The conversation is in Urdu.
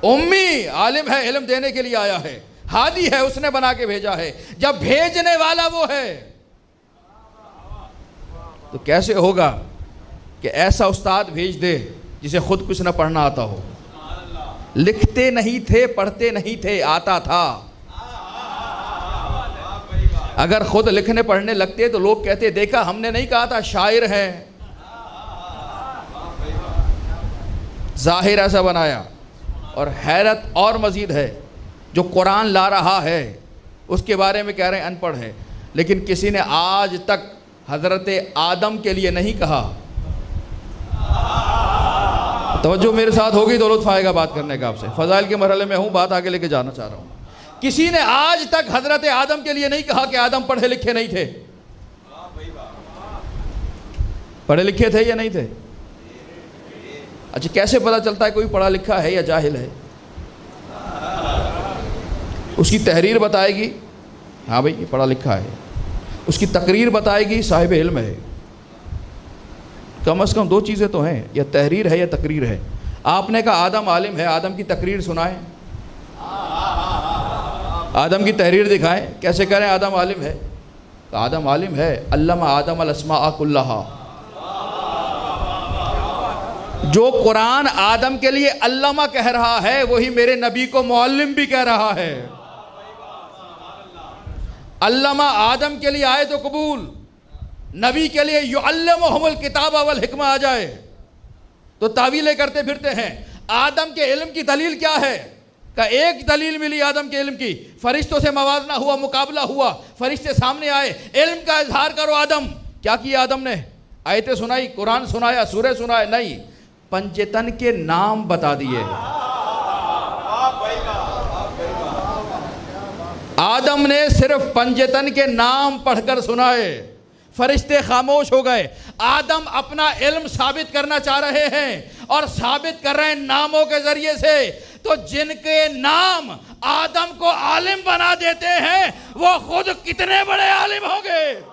امی عالم ہے، علم دینے کے لیے آیا ہے، ہادی ہے، اس نے بنا کے بھیجا ہے، جب بھیجنے والا وہ ہے تو کیسے ہوگا کہ ایسا استاد بھیج دے جسے خود کچھ نہ پڑھنا آتا ہو؟ لکھتے نہیں تھے، پڑھتے نہیں تھے، آتا تھا۔ اگر خود لکھنے پڑھنے لگتے تو لوگ کہتے دیکھا ہم نے نہیں کہا تھا شاعر ہے۔ ظاہر ایسا بنایا۔ اور حیرت اور مزید ہے، جو قرآن لا رہا ہے اس کے بارے میں کہہ رہے ہیں ان پڑھ ہے، لیکن کسی نے آج تک حضرت آدم کے لیے نہیں کہا۔ توجہ میرے ساتھ ہوگی تو لطف آئے گا بات کرنے کا آپ سے، فضائل کے مرحلے میں ہوں، بات آگے لے کے جانا چاہ رہا ہوں۔ کسی نے آج تک حضرت آدم کے لیے نہیں کہا کہ آدم پڑھے لکھے نہیں تھے۔ پڑھے لکھے تھے یا نہیں تھے؟ اچھا کیسے پتہ چلتا ہے کوئی پڑھا لکھا ہے یا جاہل ہے؟ اس کی تحریر بتائے گی ہاں بھائی یہ پڑھا لکھا ہے، اس کی تقریر بتائے گی صاحب علم ہے۔ کم از کم دو چیزیں تو ہیں، یا تحریر ہے یا تقریر ہے۔ آپ نے کہا آدم عالم ہے، آدم کی تقریر سنائیں، آدم کی تحریر دکھائیں، کیسے کریں آدم عالم ہے؟ تو آدم عالم ہے، علم آدم الاسماء کلہا۔ جو قرآن آدم کے لیے علامہ کہہ رہا ہے وہی میرے نبی کو معلم بھی کہہ رہا ہے۔ علامہ آدم کے لیے آئے تو قبول، نبی کے لیے یعلمہم الکتاب والحکمہ آ جائے تو تعویلیں کرتے پھرتے ہیں۔ آدم کے علم کی دلیل کیا ہے؟ کہ ایک دلیل ملی آدم کے علم کی، فرشتوں سے موازنہ ہوا، مقابلہ ہوا، فرشتے سامنے آئے، علم کا اظہار کرو آدم۔ کیا کیا آدم نے؟ آیتیں سنائی، قرآن سنایا، سورہ سنائے؟ نہیں، پنجتن کے نام بتا دیے۔ آدم نے صرف پنجتن کے نام پڑھ کر سنائے، فرشتے خاموش ہو گئے۔ آدم اپنا علم ثابت کرنا چاہ رہے ہیں اور ثابت کر رہے ہیں ناموں کے ذریعے سے، تو جن کے نام آدم کو عالم بنا دیتے ہیں وہ خود کتنے بڑے عالم ہوں گے۔